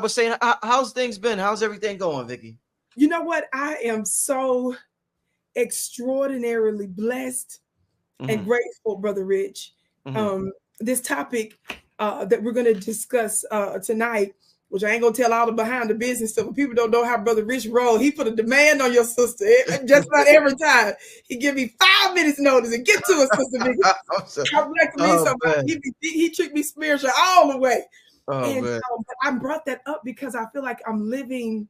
was saying, how's things been? How's everything going, Vicky? You know what? I am so extraordinarily blessed and Mm-hmm. grateful, Brother Rich. Mm-hmm. Um, this topic that we're going to discuss tonight, which I ain't going to tell all the behind the business stuff, but people don't know how Brother Rich rolled. He put a demand on your sister, just about every time. He give me 5 minutes notice and get to us, Sister Vicky. Come back to me Oh somebody. man. He treat me spiritual all the way. Oh And man. I brought that up because I feel like I'm living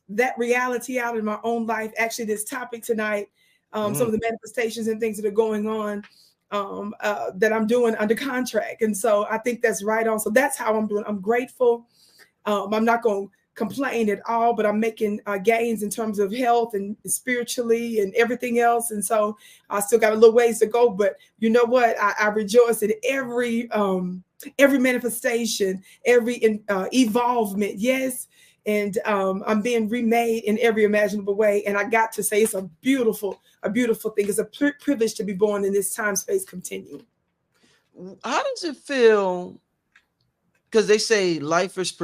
that reality out in my own life. Actually, this topic tonight, some Mm. of the manifestations and things that are going on that I'm doing under contract. And so I think that's right on. So that's how I'm doing. I'm grateful. I'm not going to complain at all, but I'm making gains in terms of health and spiritually and everything else. And so I still got a little ways to go, but you know what? I rejoice in every manifestation, every evolvement. Yes. And I'm being remade in every imaginable way. And I got to say, it's a beautiful thing. It's a privilege to be born in this time space continuum. How does it feel? Because they say life is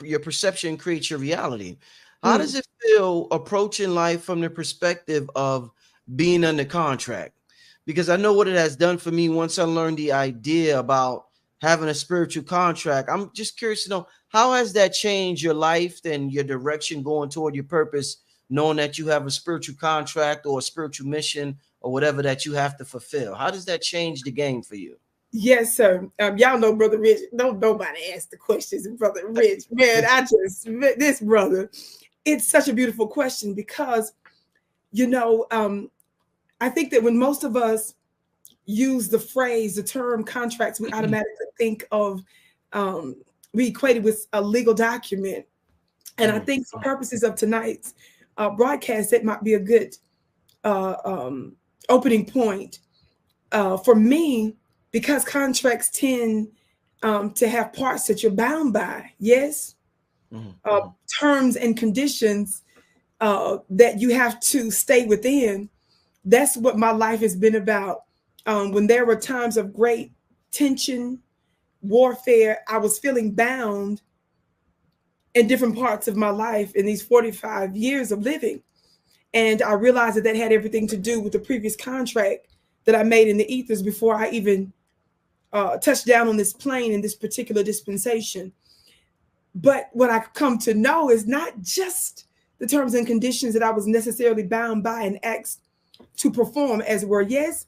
your perception creates your reality. How Mm. does it feel approaching life from the perspective of being under contract? Because I know what it has done for me once I learned the idea about having a spiritual contract. I'm just curious to know, how has that changed your life and your direction going toward your purpose, knowing that you have a spiritual contract or a spiritual mission or whatever that you have to fulfill? How does that change the game for you? Yes, sir. Y'all know Brother Rich. Don't nobody ask the questions, Brother Rich. Man, this brother. It's such a beautiful question because, you know, I think that when most of us use the term contracts, we automatically think of, we equate it with a legal document. And I Mhm. think for purposes of tonight's broadcast, that might be a good uh, um, opening point for me, because contracts tend to have parts that you're bound by. Yes, Mhm. uh, Mhm. terms and conditions that you have to stay within. That's what my life has been about. When there were times of great tension, warfare, I was feeling bound in different parts of my life in these 45 years of living. And I realized that had everything to do with the previous contract that I made in the ethers before I even touched down on this plane in this particular dispensation. But what I come to know is not just the terms and conditions that I was necessarily bound by and asked to perform, as it were. Yes,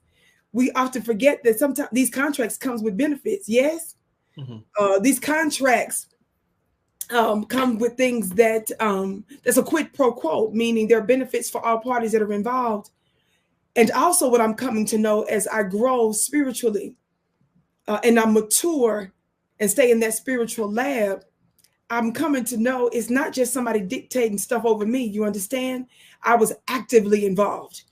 we often forget that sometimes these contracts comes with benefits. Yes, Mhm. these contracts come with things that there's a quid pro quo, meaning there are benefits for all parties that are involved. And also, what I'm coming to know as I grow spiritually and I mature and stay in that spiritual lab, I'm coming to know it's not just somebody dictating stuff over me. You understand? I was actively involved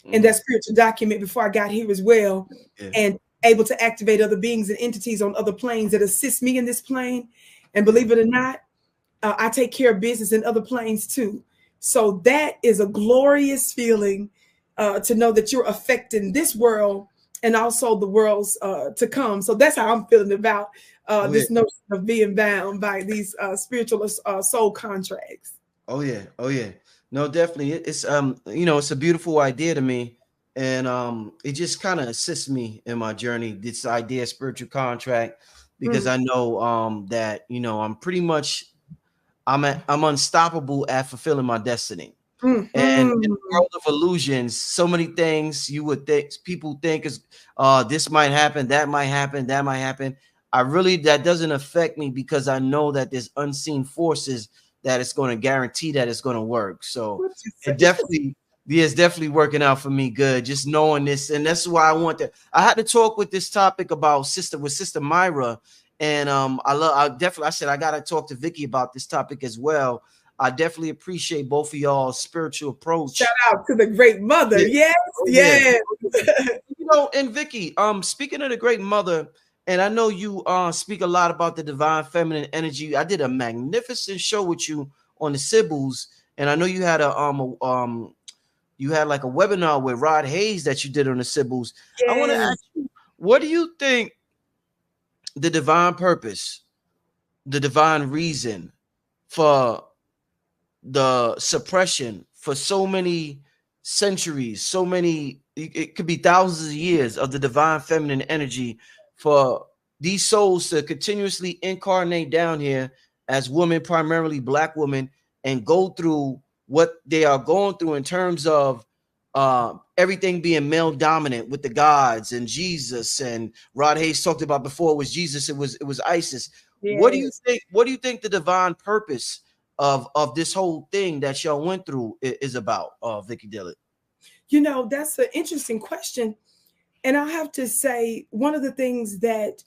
in Mhm. that spiritual document before I got here as well, Yeah. and able to activate other beings and entities on other planes that assist me in this plane. And Yeah. believe it or not, I take care of business in other planes too. So that is a glorious feeling to know that you're affecting this world and also the worlds to come. So that's how I'm feeling about Oh yeah. this notion of being bound by these spiritual soul contracts. Oh yeah. Oh yeah. No, definitely. It's it's a beautiful idea to me. And it just kind of assists me in my journey, this idea of spiritual contract, because Mm, I know that I'm pretty much I'm unstoppable at fulfilling my destiny. And in the mhm. world of illusions, so many things you would think people think is this might happen, that might happen, that might happen. That doesn't affect me because I know that there's unseen forces that it's going to guarantee that it's going to work. So What you it say? definitely, yeah, it's definitely working out for me good. Just knowing this, and that's why I had to talk with this topic about Sister Myra, and I said I gotta talk to Vicky about this topic as well. I definitely appreciate both of y'all's spiritual Shout approach. out to the great mother. Yeah. Yes, Oh yeah. yes. Oh, yeah. And Vicky, speaking of the great mother, and I know you speak a lot about the divine feminine energy. I did a magnificent show with you on the Sibyls, and I know you had like a webinar with Rod Hayes that you did on the Sibyls. I want to ask Yes. you, what do you think the divine purpose, the divine reason, for the suppression for so many centuries, so many, it could be thousands of years of the divine feminine energy, for these souls to continuously incarnate down here as women, primarily black women, and go through what they are going through in terms of everything being male dominant with the gods and Jesus, and Rod Hayes talked about before, was Jesus, it was Isis. Yes. What do you think the divine purpose of this whole thing that y'all went through is about, Vicky Dillard? You know, that's an interesting question. And I have to say, one of the things that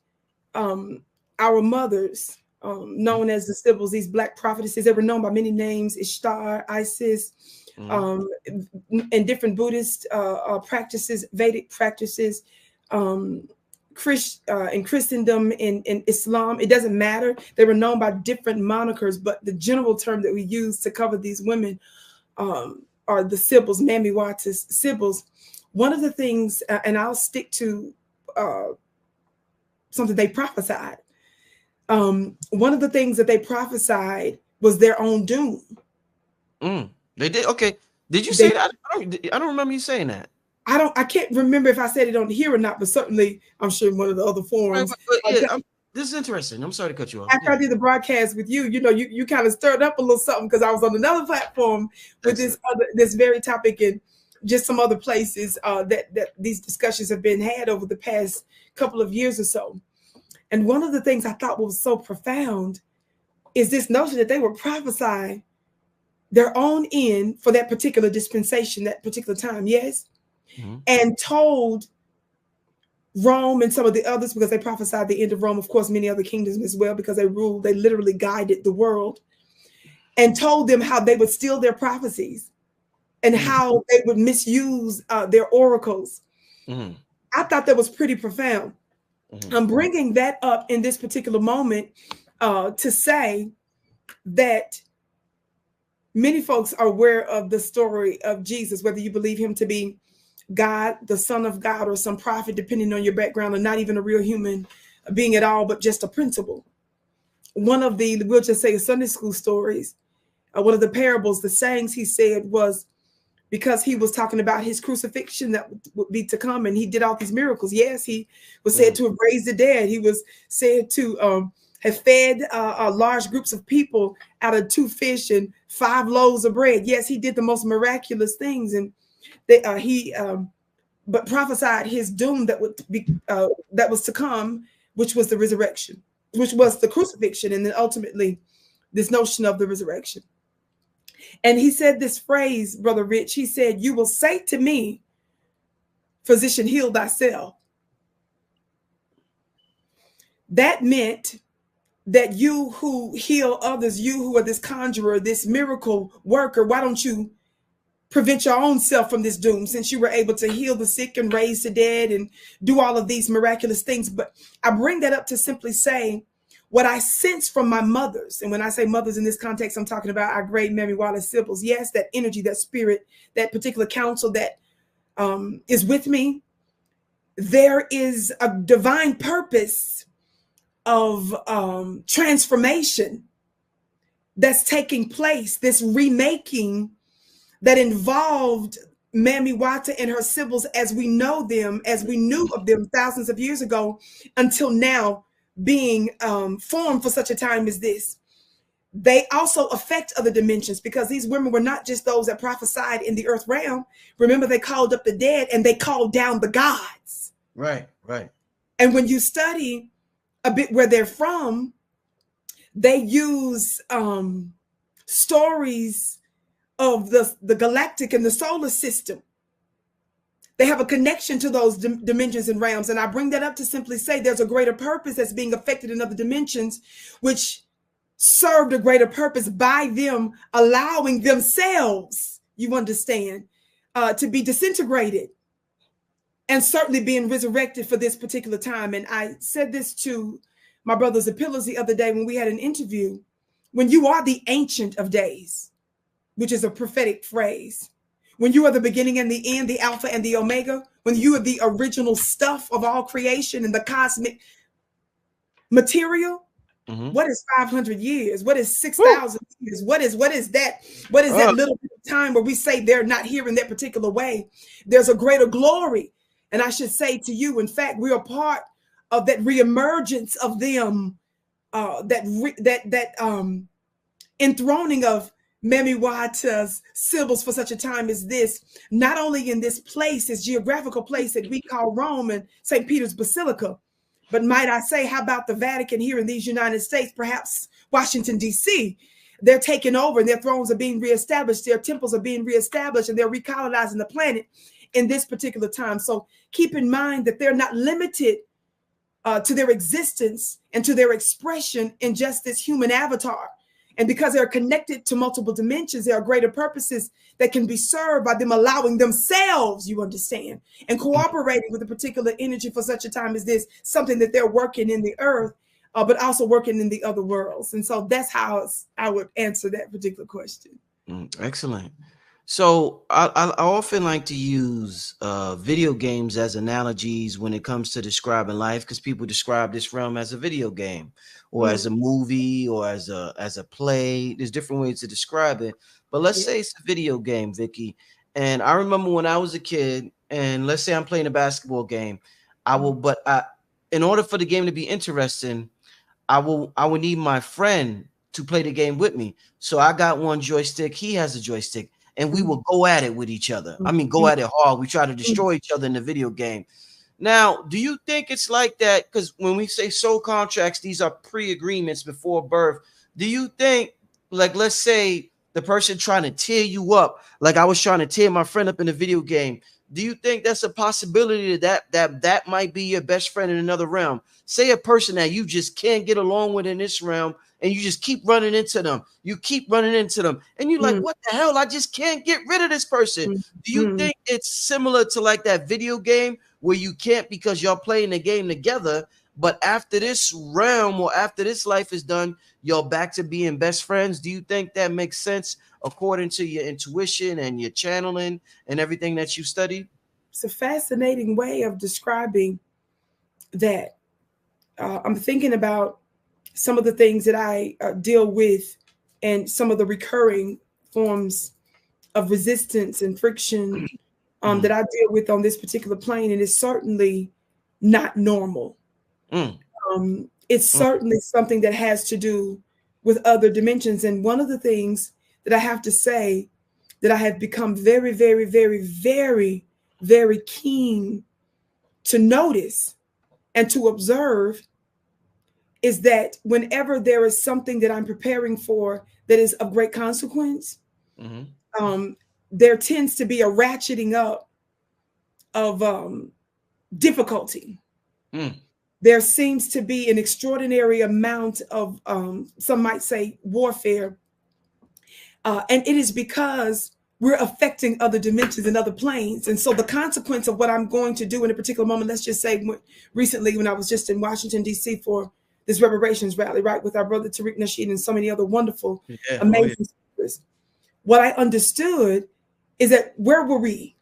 our mothers, known as the Sibyls, these black prophetesses, they were known by many names: Ishtar, Isis, and different Buddhist practices, Vedic practices, in Christendom, in Islam. It doesn't matter. They were known by different monikers, but the general term that we use to cover these women are the Sibyls, Mami Wata's Sibyls. One of the things, and I'll stick to something they prophesied. One of the things that they prophesied was their own doom. They did. Okay. Did you say that? I don't remember you saying that. I can't remember if I said it on here or not, but certainly I'm sure in one of the other forums. Right, this is interesting. I'm sorry to cut you off. After I did the broadcast with you, you kind of stirred up a little something, because I was on another platform with this very topic, and just some other places that these discussions have been had over the past couple of years or so. And one of the things I thought was so profound is this notion that they were prophesying their own end for that particular dispensation, that particular time, yes? And told Rome and some of the others, because they prophesied the end of Rome, of course, many other kingdoms as well, because they ruled, they literally guided the world, and told them how they would steal their prophecies and how they would misuse their oracles. I thought that was pretty profound. I'm bringing that up in this particular moment to say that many folks are aware of the story of Jesus, whether you believe him to be God, the Son of God, or some prophet, depending on your background, or not even a real human being at all, but just a principle. One of the, we'll just say, Sunday school stories, one of the parables, the sayings he said was, because he was talking about his crucifixion that would be to come, and he did all these miracles. Yes, he was said to have raised the dead. He was said to have fed large groups of people out of 2 fish and 5 loaves of bread. Yes, he did the most miraculous things, and but prophesied his doom that would be that was to come, which was the resurrection, which was the crucifixion, and then ultimately this notion of the resurrection. And he said this phrase, Brother Rich, he said, "You will say to me, physician, heal thyself." That meant that you who heal others, you who are this conjurer, this miracle worker, why don't you prevent your own self from this doom, since you were able to heal the sick and raise the dead and do all of these miraculous things? But I bring that up to simply say what I sense from my mothers. And when I say mothers in this context, I'm talking about our great Mami Wata's Sibyls. Yes, that energy, that spirit, that particular counsel that is with me. There is a divine purpose of transformation that's taking place, this remaking that involved Mami Wata and her Sibyls as we know them, as we knew of them thousands of years ago, until now, being formed for such a time as this. They also affect other dimensions, because these women were not just those that prophesied in the earth realm. Remember, they called up the dead and they called down the gods. Right. And when you study a bit where they're from, they use stories of the galactic and the solar system. They have a connection to those dimensions and realms. And I bring that up to simply say there's a greater purpose that's being affected in other dimensions, which served a greater purpose by them allowing themselves, you understand, to be disintegrated and certainly being resurrected for this particular time. And I said this to my brothers, the Pillars, the other day when we had an interview. When you are the Ancient of Days, which is a prophetic phrase, when you are the beginning and the end, the Alpha and the Omega, when you are the original stuff of all creation and the cosmic material, Mm-hmm. What is 500 years? What is 6,000 years? What is that? What is that little bit of time where we say they're not here in that particular way? There's a greater glory. And I should say to you, in fact, we are part of that reemergence of them, that enthroning of Memiwata's symbols for such a time as this, not only in this place, this geographical place that we call Rome and St. Peter's Basilica, but might I say, how about the Vatican here in these United States, perhaps Washington, D.C.? They're taking over and their thrones are being reestablished. Their temples are being reestablished and they're recolonizing the planet in this particular time. So keep in mind that they're not limited to their existence and to their expression in just this human avatar. And because they're connected to multiple dimensions, there are greater purposes that can be served by them allowing themselves, you understand, and cooperating with a particular energy for such a time as this, something that they're working in the earth, but also working in the other worlds. And so that's how I would answer that particular question. Excellent. So I often like to use video games as analogies when it comes to describing life, because people describe this realm as a video game or as a movie or as a play. There's different ways to describe it. But let's say it's a video game, Vicky. And I remember when I was a kid, and let's say I'm playing a basketball game, in order for the game to be interesting, I would need my friend to play the game with me. So I got one joystick, he has a joystick. And we will go at it with each other. I mean, go at it hard. We try to destroy each other in the video game. Now, do you think it's like that? Because when we say soul contracts, these are pre-agreements before birth. Do you think, like, let's say the person trying to tear you up, like I was trying to tear my friend up in a video game, do you think that's a possibility that might be your best friend in another realm? Say a person that you just can't get along with in this realm, and you just keep running into them. You keep running into them. And you're like, what the hell? I just can't get rid of this person. Do you think it's similar to like that video game where you can't because y'all playing the game together, but after this realm or after this life is done, you're back to being best friends? Do you think that makes sense according to your intuition and your channeling and everything that you studied? It's a fascinating way of describing that. I'm thinking about some of the things that I deal with and some of the recurring forms of resistance and friction that I deal with on this particular plane. And it's certainly not normal. It's certainly something that has to do with other dimensions. And one of the things that I have to say that I have become very, very, very, very, very keen to notice and to observe is that whenever there is something that I'm preparing for that is of great consequence, there tends to be a ratcheting up of difficulty. There seems to be an extraordinary amount of, some might say, warfare. And it is because we're affecting other dimensions and other planes. And so the consequence of what I'm going to do in a particular moment, let's just say recently when I was just in Washington, D.C. for this reparations rally, right, with our brother Tariq Nasheed and so many other wonderful, amazing speakers. What I understood is that where were we?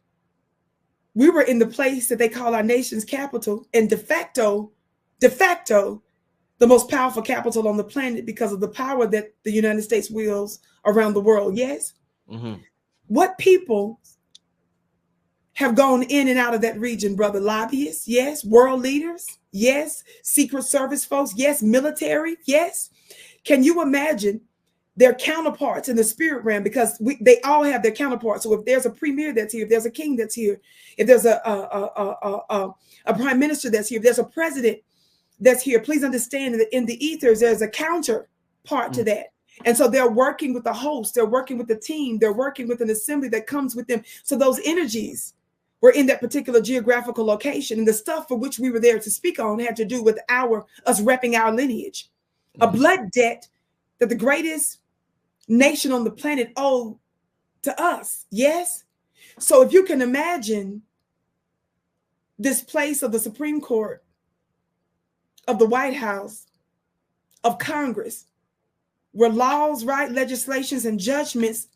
We were in the place that they call our nation's capital, and de facto, the most powerful capital on the planet because of the power that the United States wields around the world. Yes. What people have gone in and out of that region, brother? Lobbyists, yes. World leaders, yes. Secret Service folks, yes. Military, yes. Can you imagine their counterparts in the spirit realm? Because they all have their counterparts. So if there's a premier that's here, if there's a king that's here, if there's a prime minister that's here, if there's a president that's here, please understand that in the ethers, there's a counterpart to that. And so they're working with the host, they're working with the team, they're working with an assembly that comes with them. So those energies were in that particular geographical location. And the stuff for which we were there to speak on had to do with us repping our lineage, a blood debt that the greatest nation on the planet owed to us. Yes. So if you can imagine this place of the Supreme Court, of the White House, of Congress, where laws, right, legislations, and judgments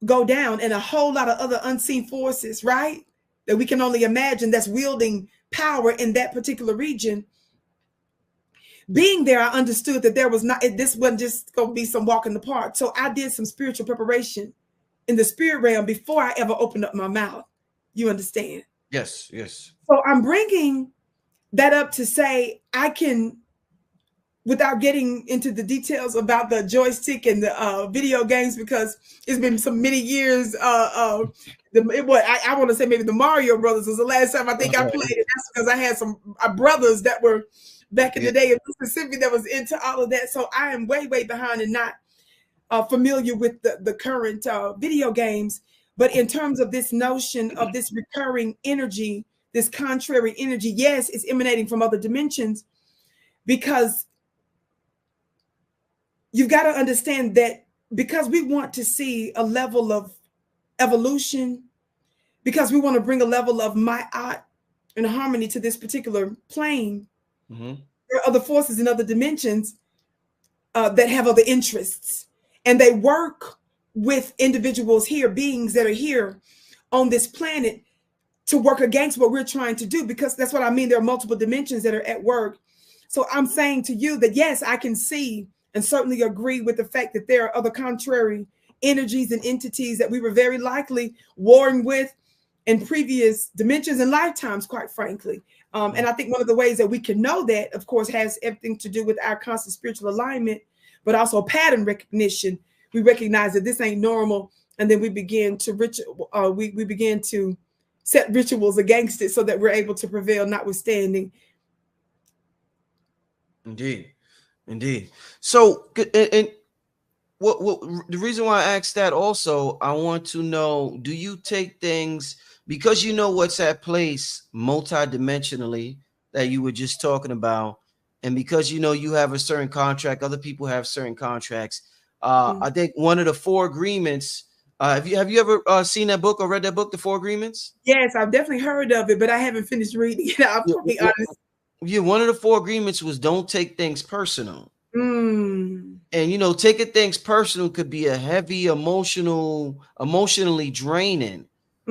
go down, and a whole lot of other unseen forces, right, that we can only imagine that's wielding power in that particular region, being there, I understood that there was not, this wasn't just going to be some walk in the park. So I did some spiritual preparation in the spirit realm before I ever opened up my mouth. You understand? Yes, yes. So I'm bringing that up to say I can, without getting into the details about the joystick and the video games, because it's been so many years. I want to say maybe the Mario Brothers was the last time I think I played it. That's because I had some brothers that were back in the day in Mississippi that was into all of that. So I am way, way behind and not familiar with the current video games. But in terms of this notion of this recurring energy, this contrary energy, yes, it's emanating from other dimensions, because you've got to understand that because we want to see a level of evolution, because we want to bring a level of ma'at and harmony to this particular plane, there are other forces in other dimensions that have other interests. And they work with individuals here, beings that are here on this planet, to work against what we're trying to do, because that's what I mean. There are multiple dimensions that are at work. So I'm saying to you that, yes, I can see and certainly agree with the fact that there are other contrary energies and entities that we were very likely warring with in previous dimensions and lifetimes, quite frankly. And I think one of the ways that we can know that, of course, has everything to do with our constant spiritual alignment, but also pattern recognition. We recognize that this ain't normal, and then we begin to we begin to set rituals against it so that we're able to prevail, notwithstanding. Indeed, indeed. So, and what the reason why I asked that also, I want to know: do you take things because you know what's at place multidimensionally that you were just talking about, and because you know you have a certain contract, other people have certain contracts. I think one of the 4 agreements. Have you ever seen that book or read that book, The 4 Agreements? Yes, I've definitely heard of it, but I haven't finished reading it. I'll be honest. Yeah, one of the 4 agreements was don't take things personal. And you know, taking things personal could be a heavy emotionally draining.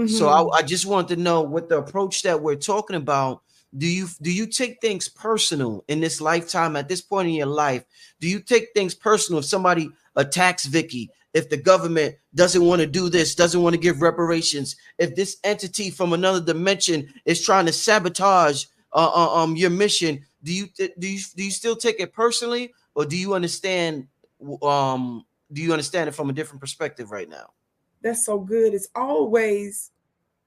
So I just want to know, with the approach that we're talking about, do you take things personal in this lifetime, at this point in your life? Do you take things personal if somebody attacks Vicky, if the government doesn't want to do this, doesn't want to give reparations, if this entity from another dimension is trying to sabotage your mission? Do you still take it personally, or do you understand it from a different perspective right now? That's so good. It's always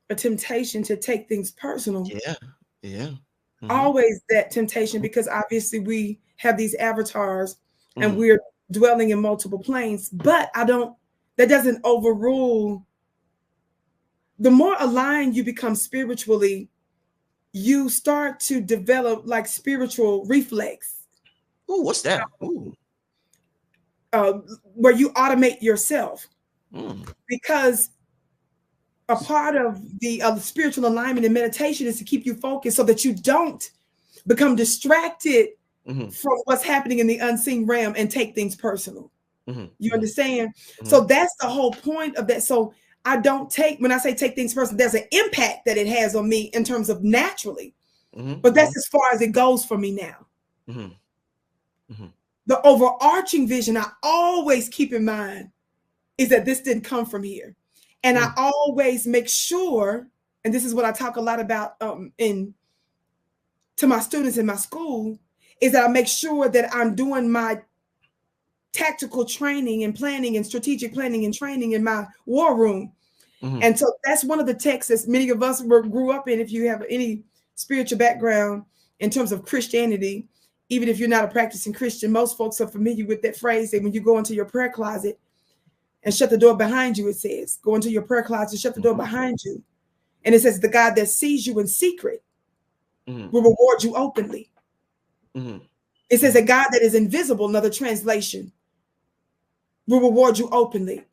a temptation to take things personal. Yeah. Always that temptation, because obviously we have these avatars and we're dwelling in multiple planes. But that doesn't overrule. The more aligned you become spiritually, you start to develop like spiritual reflex. Oh, what's that? Ooh. Where you automate yourself, because a part of the spiritual alignment and meditation is to keep you focused so that you don't become distracted from what's happening in the unseen realm and take things personal. You understand? So that's the whole point of that. So I don't when I say take things personal, there's an impact that it has on me in terms of naturally, but that's as far as it goes for me now. The overarching vision I always keep in mind is that this didn't come from here. And I always make sure, and this is what I talk a lot about to my students in my school, is that I make sure that I'm doing my tactical training and planning and strategic planning and training in my war room. And so that's one of the texts that many of us grew up in. If you have any spiritual background in terms of Christianity, even if you're not a practicing Christian, most folks are familiar with that phrase that when you go into your prayer closet and shut the door behind you, it says, go into your prayer closet, shut the door behind you. And it says, the God that sees you in secret will reward you openly. It says, a God that is invisible, another translation, will reward you openly.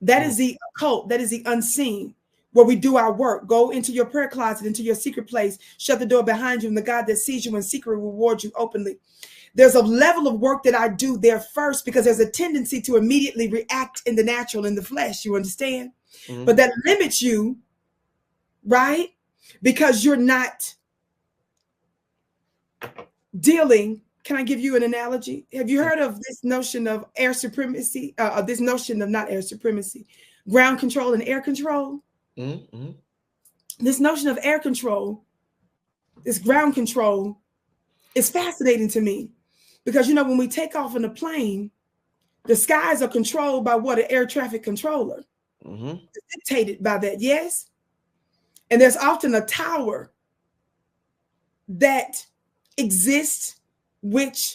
That is the occult, that is the unseen, where we do our work. Go into your prayer closet, into your secret place, shut the door behind you, and the God that sees you in secret will reward you openly. There's a level of work that I do there first, because there's a tendency to immediately react in the natural, in the flesh, you understand? But that limits you, right? Because you're not dealing Can I give you an analogy? Have you heard of this notion of air supremacy? This notion of not air supremacy, ground control and air control. Mm-hmm. This notion of air control, this ground control, is fascinating to me because, you know, when we take off in a plane, the skies are controlled by what? An air traffic controller. Mm-hmm. It's dictated by that, yes? And there's often a tower that exists, which